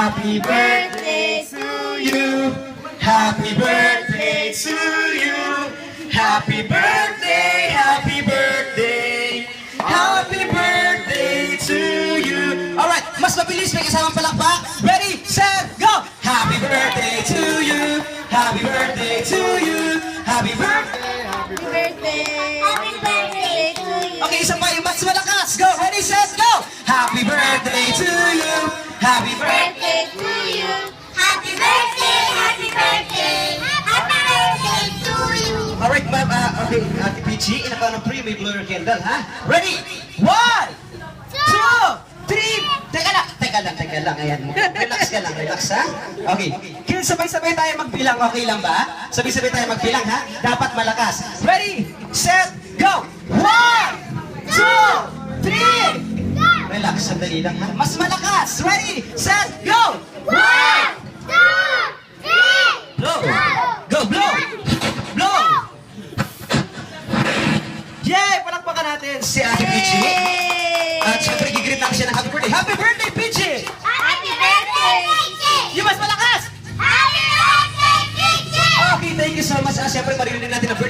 Happy birthday to you. Happy birthday to you. Happy birthday, happy birthday. Happy birthday to you. Alright, mas mabilis, may kasamang palakpak. Ready, set, go! Happy birthday to you. Happy birthday to you. Happy birthday. Happy birthday! Happy birthday to you! Okay, isa pa yung mas malakas. Go, ready, set, go! Happy birthday to you. Happy birthday. Birthday to you! Happy birthday! Happy birthday! Happy birthday to you! Alright, ma'am, okay, Ate Peachy, in account of 3, may blow your candle, ha? Ready? 1, 2, 3, teka lang, ayan mo. Relax ka lang, relax, ha? Okay, kaya sabay-sabay tayo magbilang, okay lang ba? Sabay-sabay tayo magbilang, ha? Dapat malakas. Ready, set, go! 1, 2, 3! Relax, sandali lang, ha? Mas malakas! Ready, set, go! 1, 2, 3! blow! Go, blow! Blow! Yay! Palakpakan natin si Ate Peachy. At syempre, gigreet natin siya ng happy birthday. Happy birthday, Peachy! Happy birthday! Yung mas malakas! Happy birthday, Peachy! Okay, thank you so much. Syempre, maririnig natin ang birthday.